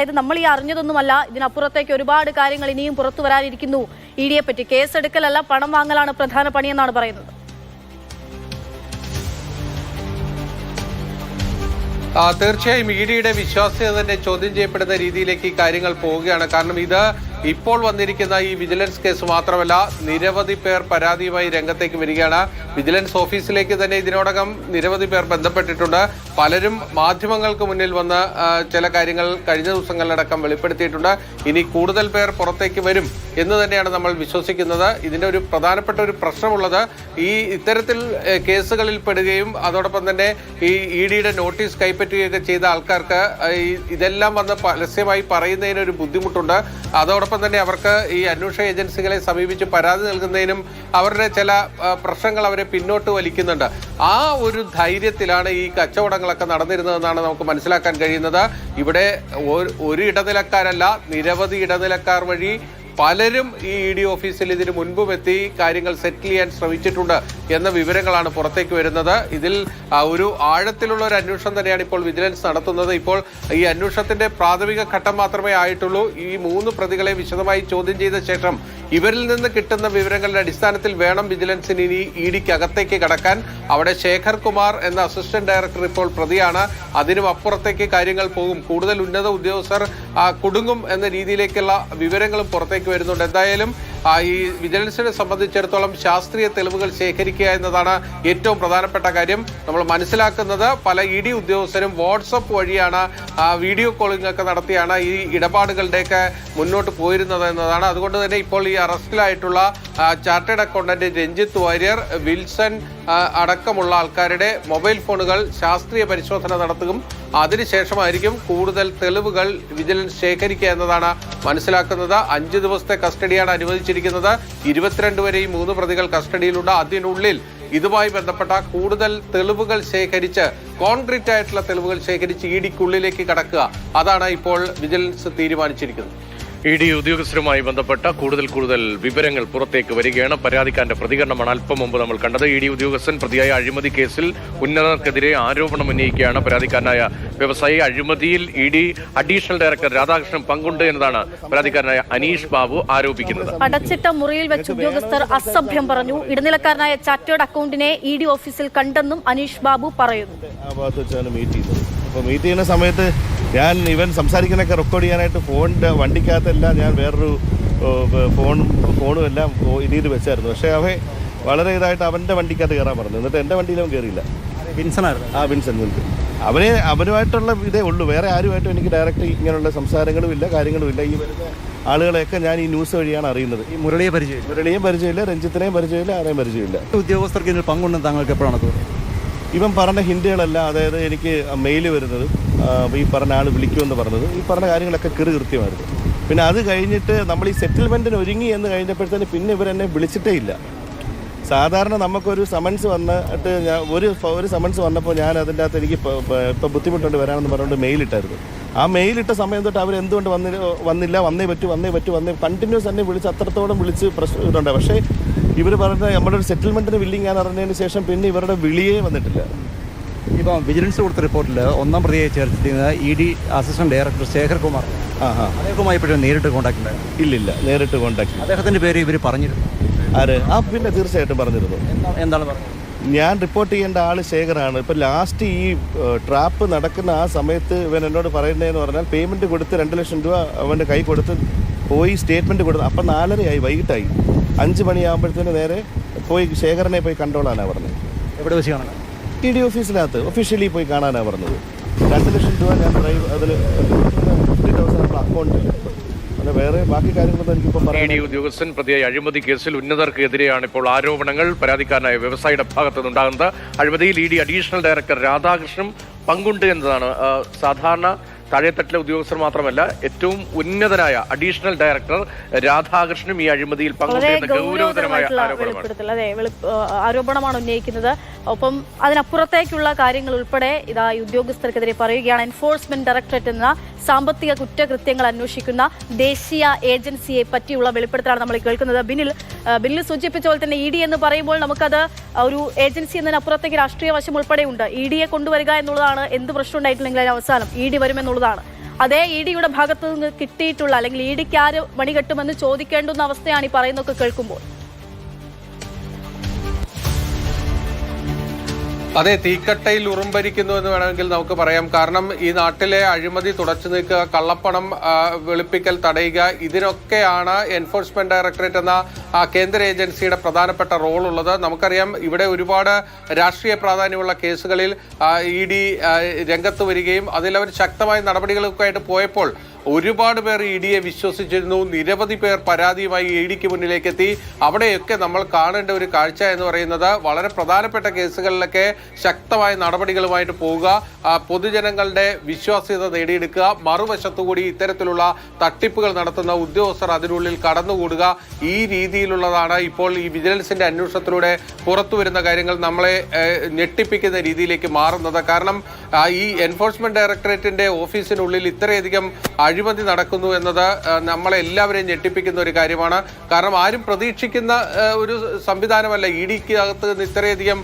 ഇത് നമ്മൾ ഈ അറിഞ്ഞതൊന്നുമല്ല, ഇതിനപ്പുറത്തേക്ക് ഒരുപാട് കാര്യങ്ങൾ ഇനിയും പുറത്തു വരാനിരിക്കുന്നു. ഇഡിയെ പറ്റി കേസെടുക്കലല്ല, പണം വാങ്ങലാണ് പ്രധാന പണിയെന്നാണ് പറയുന്നത്. തീർച്ചയായും ഇഡിയുടെ വിശ്വാസ്യത തന്നെ ചോദ്യം ചെയ്യപ്പെടുന്ന രീതിയിലേക്ക് ഈ കാര്യങ്ങൾ പോവുകയാണ്. കാരണം ഇത് ഇപ്പോൾ വന്നിരിക്കുന്ന ഈ വിജിലൻസ് കേസ് മാത്രമല്ല, നിരവധി പേർ പരാതിയുമായി രംഗത്തേക്ക് വരികയാണ്. വിജിലൻസ് ഓഫീസിലേക്ക് തന്നെ ഇതിനോടകം നിരവധി പേർ ബന്ധപ്പെട്ടിട്ടുണ്ട്. പലരും മാധ്യമങ്ങൾക്ക് മുന്നിൽ വന്ന് ചില കാര്യങ്ങൾ കഴിഞ്ഞ ദിവസങ്ങളിലടക്കം വെളിപ്പെടുത്തിയിട്ടുണ്ട്. ഇനി കൂടുതൽ പേർ പുറത്തേക്ക് വരും എന്ന് തന്നെയാണ് നമ്മൾ വിശ്വസിക്കുന്നത്. ഇതിൻ്റെ ഒരു പ്രധാനപ്പെട്ട ഒരു പ്രശ്നമുള്ളത്, ഈ ഇത്തരത്തിൽ കേസുകളിൽ പെടുകയും അതോടൊപ്പം തന്നെ ഈ ഇഡിയുടെ നോട്ടീസ് കൈപ്പറ്റുകയൊക്കെ ചെയ്ത ആൾക്കാർക്ക് ഇതെല്ലാം വന്ന് പരസ്യമായി പറയുന്നതിനൊരു ബുദ്ധിമുട്ടുണ്ട്. അതോടൊപ്പം തന്നെ അവർക്ക് ഈ അന്വേഷണ ഏജൻസികളെ സമീപിച്ച് പരാതി നൽകുന്നതിനും അവരുടെ ചില പ്രശ്നങ്ങൾ അവരെ പിന്നോട്ട് വലിക്കുന്നുണ്ട്. ആ ഒരു ധൈര്യത്തിലാണ് ഈ കച്ചവടങ്ങളൊക്കെ നടന്നിരുന്നതെന്നാണ് നമുക്ക് മനസ്സിലാക്കാൻ കഴിയുന്നത്. ഇവിടെ ഒരു ഇടനിലക്കാരല്ല, നിരവധി ഇടനിലക്കാർ വഴി പലരും ഈ ഇഡി ഓഫീസിൽ ഇതിന് മുൻപും എത്തി കാര്യങ്ങൾ സെറ്റിൽ ചെയ്യാൻ ശ്രമിച്ചിട്ടുണ്ട് എന്ന വിവരങ്ങളാണ് പുറത്തേക്ക് വരുന്നത്. ഇതിൽ ഒരു ആഴത്തിലുള്ള ഒരു അന്വേഷണം തന്നെയാണ് ഇപ്പോൾ വിജിലൻസ് നടത്തുന്നത്. ഇപ്പോൾ ഈ അന്വേഷണത്തിന്റെ പ്രാഥമിക ഘട്ടം മാത്രമേ ആയിട്ടുള്ളൂ. ഈ 3 പ്രതികളെ വിശദമായി ചോദ്യം ചെയ്ത ശേഷം ഇവരിൽ നിന്ന് കിട്ടുന്ന വിവരങ്ങളുടെ അടിസ്ഥാനത്തിൽ വേണം വിജിലൻസിന് ഇനി ഇഡിക്ക് അകത്തേക്ക് കടക്കാൻ. അവിടെ ശേഖർ കുമാർ എന്ന അസിസ്റ്റന്റ് ഡയറക്ടർ ഇപ്പോൾ പ്രതിയാണ്. അതിനും അപ്പുറത്തേക്ക് കാര്യങ്ങൾ പോകും. കൂടുതൽ ഉന്നത ഉദ്യോഗസ്ഥർ കുടുങ്ങും എന്ന രീതിയിലേക്കുള്ള വിവരങ്ങളും പുറത്തേക്ക് വരുന്നുണ്ട്. എന്തായാലും ഈ വിജിലൻസിനെ സംബന്ധിച്ചിടത്തോളം ശാസ്ത്രീയ തെളിവുകൾ ശേഖരിക്കുക എന്നതാണ് ഏറ്റവും പ്രധാനപ്പെട്ട കാര്യം. നമ്മൾ മനസ്സിലാക്കുന്നത് പല ഇഡി ഉദ്യോഗസ്ഥരും വാട്സപ്പ് വഴിയാണ് വീഡിയോ കോളിംഗ് ഒക്കെ നടത്തിയാണ് ഈ ഇടപാടുകളുടെയൊക്കെ മുന്നോട്ട് പോയിരുന്നത് എന്നതാണ്. അതുകൊണ്ട് തന്നെ ഇപ്പോൾ ഈ അറസ്റ്റിലായിട്ടുള്ള chartered accountant Ranjith Warrier, Wilson അടക്കമുള്ള ആൾക്കാരുടെ മൊബൈൽ ഫോണുകൾ ശാസ്ത്രീയ പരിശോധന നടത്തുകയും അതിനുശേഷമായിരിക്കും കൂടുതൽ തെളിവുകൾ വിജിലൻസ് ശേഖരിക്കുക എന്നതാണ് മനസ്സിലാക്കുന്നത്. 5 ദിവസത്തെ കസ്റ്റഡിയാണ് അനുവദിച്ചിരിക്കുന്നത്. 22 വരെ ഈ 3 പ്രതികൾ കസ്റ്റഡിയിലുണ്ട്. അതിനുള്ളിൽ ഇതുമായി ബന്ധപ്പെട്ട കൂടുതൽ തെളിവുകൾ ശേഖരിച്ച്, കോൺക്രീറ്റ് ആയിട്ടുള്ള തെളിവുകൾ ശേഖരിച്ച് ഇഡിക്കുള്ളിലേക്ക് കടക്കുക, അതാണ് ഇപ്പോൾ വിജിലൻസ് തീരുമാനിച്ചിരിക്കുന്നത്. ഇഡി ഉദ്യോഗസ്ഥരുമായി ബന്ധപ്പെട്ട കൂടുതൽ വിവരങ്ങൾ പുറത്തേക്ക് വരികയാണ്. പരാതിക്കാരന്റെ പ്രതികരണമാണ് അല്പം മുമ്പ് നമ്മൾ കണ്ടത്. ഇഡി ഉദ്യോഗസ്ഥൻ പ്രതിയായ അഴിമതി കേസിൽ ഉന്നതർക്കെതിരെ ആരോപണം ഉന്നയിക്കുകയാണ്. പരാതിക്കാരനായ വ്യവസായി അഴിമതിയിൽ ഇഡി അഡീഷണൽ ഡയറക്ടർ രാധാകൃഷ്ണൻ പങ്കുണ്ട് എന്നതാണ് പരാതിക്കാരനായ അനീഷ് ബാബു ആരോപിക്കുന്നത്. അടച്ചിട്ട മുറിയിൽ വെച്ച് ഉദ്യോഗസ്ഥർ അസഭ്യം പറഞ്ഞു. ഇടനിലക്കാരനായ ചാർട്ടേഡ് അക്കൗണ്ടിനെ ഇഡി ഓഫീസിൽ കണ്ടെന്നും അനീഷ് ബാബു പറയുന്നു. അപ്പോൾ മീറ്റ് ചെയ്യുന്ന സമയത്ത് ഞാൻ ഇവൻ സംസാരിക്കുന്നതൊക്കെ റെക്കോർഡ് ചെയ്യാനായിട്ട് ഫോണിൻ്റെ വണ്ടിക്കകത്തല്ല ഞാൻ വേറൊരു ഫോണും എല്ലാം ഇതിൽ വെച്ചായിരുന്നു. പക്ഷേ അവൻ വളരെ ഇതായിട്ട് അവൻ്റെ വണ്ടിക്കകത്ത് കയറാൻ പറഞ്ഞു. എന്നിട്ട് എൻ്റെ വണ്ടിയിൽ അവൻ കയറിയില്ല. വിൻസൺ അവനുമായിട്ടുള്ള ഇതേ ഉള്ളൂ. വേറെ ആരുമായിട്ടും എനിക്ക് ഡയറക്റ്റ് ഇങ്ങനെയുള്ള സംസാരങ്ങളും ഇല്ല, കാര്യങ്ങളും ഇല്ല. ഈ വരുന്ന ആളുകളെയൊക്കെ ഞാൻ ഈ ന്യൂസ് വഴിയാണ് അറിയുന്നത്. ഈ മുരളിയെയും പരിചയമില്ല, രഞ്ജിത്തിനെയും പരിചയമില്ല, ആരെയും പരിചയമില്ല. ഉദ്യോഗസ്ഥർക്ക് ഇതിൽ പങ്കുണ്ടെന്ന് താങ്കൾക്ക് എപ്പോഴാണ് തോന്നുന്നത്? ഇവൻ പറഞ്ഞ ഹിന്റുകളെല്ലാം, അതായത് എനിക്ക് മെയിൽ വരുന്നത്, ഈ പറഞ്ഞ ആൾ വിളിക്കുമെന്ന് പറഞ്ഞത്, ഈ പറഞ്ഞ കാര്യങ്ങളൊക്കെ കൃത്യമായിരുന്നു. പിന്നെ അത് കഴിഞ്ഞിട്ട് നമ്മൾ ഈ സെറ്റിൽമെൻറ്റിന് ഒരുങ്ങി എന്ന് കഴിഞ്ഞപ്പോഴത്തേന് പിന്നെ ഇവരെന്നെ വിളിച്ചിട്ടേ ഇല്ല. സാധാരണ നമുക്കൊരു സമൻസ് വന്നിട്ട് ഒരു സമൻസ് വന്നപ്പോൾ ഞാൻ അതിൻ്റെ അകത്ത് എനിക്ക് ഇപ്പോൾ ബുദ്ധിമുട്ടുണ്ട് വരാമെന്ന് പറഞ്ഞുകൊണ്ട് മെയിലിട്ടായിരുന്നു. ആ മെയിലിട്ട സമയം തൊട്ട് അവരെന്തുകൊണ്ട് വന്നില്ല, വന്നേ പറ്റൂ കണ്ടിന്യൂസ് തന്നെ വിളിച്ച് അത്രത്തോളം വിളിച്ച് ഇതുണ്ട്. പക്ഷേ ഇവർ പറഞ്ഞ നമ്മുടെ ഒരു സെറ്റിൽമെൻറ്റിന് വില്ലിങ് ഞാൻ അറിഞ്ഞതിന് ശേഷം പിന്നെ ഇവരുടെ വിളിയേ വന്നിട്ടില്ല. ഇപ്പം വിജിലൻസ് കൊടുത്ത റിപ്പോർട്ടിൽ 1-ാം പ്രതിയെ ചേർത്തിരിക്കുന്നത് ED assistant director Shekhar Kumar. അദ്ദേഹവുമായി ഇപ്പോഴും നേരിട്ട് കോൺടാക്ട് ഉണ്ടായിരുന്നു? ഇല്ലില്ല, നേരിട്ട് കോൺടാക്ട്. അദ്ദേഹത്തിൻ്റെ പേര് ഇവർ പറഞ്ഞിരുന്നു? ആര്? പിന്നെ തീർച്ചയായിട്ടും പറഞ്ഞിരുന്നു. എന്താണ് പറഞ്ഞത്? ഞാൻ റിപ്പോർട്ട് ചെയ്യേണ്ട ആൾ ശേഖറാണ്. ഇപ്പോൾ ലാസ്റ്റ് ഈ ട്രാപ്പ് നടക്കുന്ന ആ സമയത്ത് ഇവൻ എന്നോട് പറയുന്നതെന്ന് പറഞ്ഞാൽ പേയ്മെൻറ്റ് കൊടുത്ത് 2 ലക്ഷം രൂപ അവൻ്റെ കൈ കൊടുത്ത് പോയി സ്റ്റേറ്റ്മെൻറ്റ് കൊടുത്തു. അപ്പം 4:30 വൈകിട്ടായി. 5 മണിയാകുമ്പോഴത്തേന് നേരെ പോയി ശേഖരനെ പോയി കണ്ടോളാനാണ് പറഞ്ഞത്. എവിടെ വെച്ച് കാണാൻ? ഇഡി ഓഫീസിനകത്ത് ഒഫീഷ്യലി പോയി കാണാനാണ് പറഞ്ഞത്. 2 ലക്ഷം രൂപ ഞാൻ അതിൽ 50,000 നമ്മുടെ അക്കൗണ്ടിൽ. അല്ല, വേറെ ബാക്കി കാര്യങ്ങളൊന്നും എനിക്കിപ്പോൾ പറയാം. ഇഡി ഉദ്യോഗസ്ഥൻ പ്രതിയായ അഴിമതി കേസിൽ ഉന്നതർക്കെതിരെയാണ് ഇപ്പോൾ ആരോപണങ്ങൾ പരാതിക്കാരനായ വ്യവസായിയുടെ ഭാഗത്തു നിന്നുണ്ടാകുന്നത്. അഴിമതിയിൽ ഇഡി അഡീഷണൽ ഡയറക്ടർ രാധാകൃഷ്ണൻ പങ്കുണ്ട് എന്നതാണ്. സാധാരണ താഴെത്തട്ടിലെ ഉദ്യോഗസ്ഥർ മാത്രമല്ല, ഏറ്റവും ഉന്നതനായ അഡീഷണൽ ഡയറക്ടർ രാധാകൃഷ്ണനും ഈ അഴിമതിയിൽ പങ്കുവെക്കുന്ന ഗൗരവതരമായ ആരോപണമാണ് ഉന്നയിക്കുന്നത്. ഒപ്പം അതിനപ്പുറത്തേക്കുള്ള കാര്യങ്ങൾ ഉൾപ്പെടെ ഇതാ ഉദ്യോഗസ്ഥർക്കെതിരെ പറയുകയാണ്. എൻഫോഴ്സ്മെന്റ് ഡയറക്ടറേറ്റ് എന്ന സാമ്പത്തിക കുറ്റകൃത്യങ്ങൾ അന്വേഷിക്കുന്ന ദേശീയ ഏജൻസിയെ പറ്റിയുള്ള വെളിപ്പെടുത്തലാണ് നമ്മൾ കേൾക്കുന്നത്. ബിന്നിൽ സൂചിപ്പിച്ച പോലെ തന്നെ ഇഡി എന്ന് പറയുമ്പോൾ നമുക്കത് ഒരു ഏജൻസി എന്നതിനപ്പുറത്തേക്ക് രാഷ്ട്രീയ വശം ഉൾപ്പെടെ ഉണ്ട്. ഇഡിയെ കൊണ്ടുവരിക എന്നുള്ളതാണ്. എന്ത് പ്രശ്നം ഉണ്ടായിട്ടില്ലെങ്കിൽ അതിന് അവസാനം ഇഡി വരുമെന്നുള്ളതാണ്. അതേ ഇ ഡിയുടെ ഭാഗത്തു നിന്ന് കിട്ടിയിട്ടുള്ള അല്ലെങ്കിൽ ഇ ഡിക്ക് ആര് മണികെട്ടുമെന്ന് ചോദിക്കേണ്ടുന്ന അവസ്ഥയാണ് ഈ പറയുന്നതൊക്കെ കേൾക്കുമ്പോൾ. അതെ, തീക്കട്ടയിൽ ഉറുമ്പരിക്കുന്നു എന്ന് വേണമെങ്കിൽ നമുക്ക് പറയാം. കാരണം ഈ നാട്ടിലെ അഴിമതി തുടച്ചു നീക്കുക, കള്ളപ്പണം വെളുപ്പിക്കൽ തടയുക, ഇതിനൊക്കെയാണ് എൻഫോഴ്സ്മെന്റ് ഡയറക്ടറേറ്റ് എന്ന കേന്ദ്ര ഏജൻസിയുടെ പ്രധാനപ്പെട്ട റോൾ ഉള്ളത്. നമുക്കറിയാം, ഇവിടെ ഒരുപാട് രാഷ്ട്രീയ പ്രാധാന്യമുള്ള കേസുകളിൽ ഇ ഡി രംഗത്ത് വരികയും അതിലവർ ശക്തമായ നടപടികളൊക്കെ ആയിട്ട് പോയപ്പോൾ ഒരുപാട് പേർ ഇ ഡിയെ വിശ്വസിച്ചിരുന്നു. നിരവധി പേർ പരാതിയുമായി ഇ ഡിക്ക് മുന്നിലേക്ക് എത്തി. അവിടെയൊക്കെ നമ്മൾ കാണേണ്ട ഒരു കാഴ്ച എന്ന് പറയുന്നത് വളരെ പ്രധാനപ്പെട്ട കേസുകളിലൊക്കെ ശക്തമായ നടപടികളുമായിട്ട് പോവുക, പൊതുജനങ്ങളുടെ വിശ്വാസ്യത നേടിയെടുക്കുക, മറുവശത്തുകൂടി ഇത്തരത്തിലുള്ള തട്ടിപ്പുകൾ നടത്തുന്ന ഉദ്യോഗസ്ഥർ അതിനുള്ളിൽ കടന്നുകൂടുക. ഈ രീതിയിലുള്ളതാണ് ഇപ്പോൾ ഈ വിജിലൻസിന്റെ അന്വേഷണത്തിലൂടെ പുറത്തു വരുന്ന കാര്യങ്ങൾ നമ്മളെ ഞെട്ടിപ്പിക്കുന്ന രീതിയിലേക്ക് മാറുന്നത്. കാരണം ഈ എൻഫോഴ്സ്മെന്റ് ഡയറക്ടറേറ്റിന്റെ ഓഫീസിനുള്ളിൽ ഇത്രയധികം അഴിമതി നടക്കുന്നു എന്നത് നമ്മളെല്ലാവരെയും ഞെട്ടിപ്പിക്കുന്ന ഒരു കാര്യമാണ്. കാരണം ആരും പ്രതീക്ഷിക്കുന്ന ഒരു സംവിധാനമല്ല. ഇ ഡിക്ക് അകത്ത് നിന്ന് ഇത്രയധികം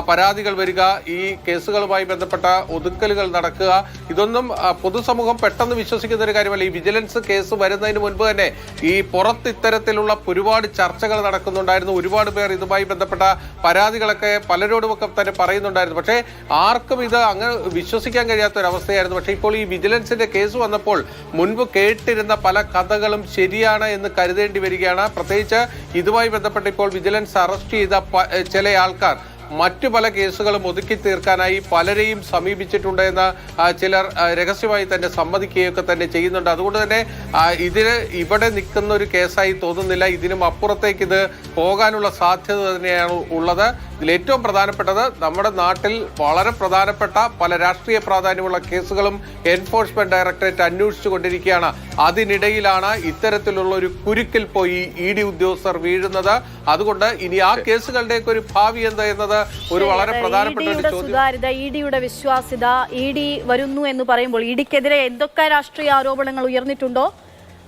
പരാതികൾ വരിക, ഈ കേസുകളുമായി ബന്ധപ്പെട്ട ഒതുക്കലുകൾ നടക്കുക, ഇതൊന്നും പൊതുസമൂഹം പെട്ടെന്ന് വിശ്വസിക്കുന്ന ഒരു കാര്യമല്ല. ഈ വിജിലൻസ് കേസ് വരുന്നതിന് മുൻപ് തന്നെ ഈ പുറത്ത് ഇത്തരത്തിലുള്ള ഒരുപാട് ചർച്ചകൾ നടക്കുന്നുണ്ടായിരുന്നു. ഒരുപാട് പേർ ഇതുമായി ബന്ധപ്പെട്ട പരാതികളൊക്കെ പലരോടുമൊക്കെ തന്നെ പറയുന്നുണ്ടായിരുന്നു. പക്ഷേ ആർക്കും ഇത് അങ്ങ് വിശ്വസിക്കാൻ കഴിയാത്ത ഒരു അവസ്ഥയായിരുന്നു. പക്ഷേ ഇപ്പോൾ ഈ വിജിലൻസിന്റെ കേസ് വന്നപ്പോൾ മുൻപ് കേട്ടിരുന്ന പല കഥകളും ശരിയാണ് എന്ന് കരുതേണ്ടി വരികയാണ്. പ്രത്യേകിച്ച് ഇതുമായി ബന്ധപ്പെട്ട് ഇപ്പോൾ വിജിലൻസ് അറസ്റ്റ് ചെയ്ത ചില ആൾക്കാർ മറ്റു പല കേസുകളും ഒതുക്കി തീർക്കാനായി പലരെയും സമീപിച്ചിട്ടുണ്ട് എന്ന് ചിലർ രഹസ്യമായി തന്നെ സമ്മതിക്കുകയൊക്കെ തന്നെ ചെയ്യുന്നുണ്ട്. അതുകൊണ്ട് തന്നെ ഇവിടെ നിൽക്കുന്ന ഒരു കേസായി തോന്നുന്നില്ല. ഇതിനും അപ്പുറത്തേക്ക് ഇത് പോകാനുള്ള സാധ്യത തന്നെയാണ് ഉള്ളത്. ഇതിലേറ്റവും പ്രധാനപ്പെട്ടത് നമ്മുടെ നാട്ടിൽ വളരെ പ്രധാനപ്പെട്ട പല രാഷ്ട്രീയ പ്രാധാന്യമുള്ള കേസുകളും എൻഫോഴ്സ്മെന്റ് ഡയറക്ടറേറ്റ് അന്വേഷിച്ചു കൊണ്ടിരിക്കുകയാണ്. അതിനിടയിലാണ് ഇത്തരത്തിലുള്ള ഒരു കുരുക്കിൽ പോയി ഇ ഡി ഉദ്യോഗസ്ഥർ വീഴുന്നത്. അതുകൊണ്ട് ഇനി ആ കേസുകളുടെയൊക്കെ ഒരു ഭാവി എന്താ എന്നത് ഒരു വളരെ പ്രധാനപ്പെട്ട ഒരു ചോദ്യം. സുതാര്യത, ഇ ഡിയുടെ വിശ്വാസ്യത, ഇ ഡി വരുന്നു എന്ന് പറയുമ്പോൾ ഇ ഡിക്കെതിരെ എന്തൊക്കെ രാഷ്ട്രീയ ആരോപണങ്ങൾ ഉയർന്നിട്ടുണ്ടോ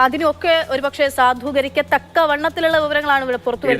അതിനൊക്കെ ഒരുപക്ഷെ സാധൂകരിക്കത്തക്ക വണ്ണത്തിലുള്ള വിവരങ്ങളാണ് ഇവിടെ പുറത്തു വരുന്നത്.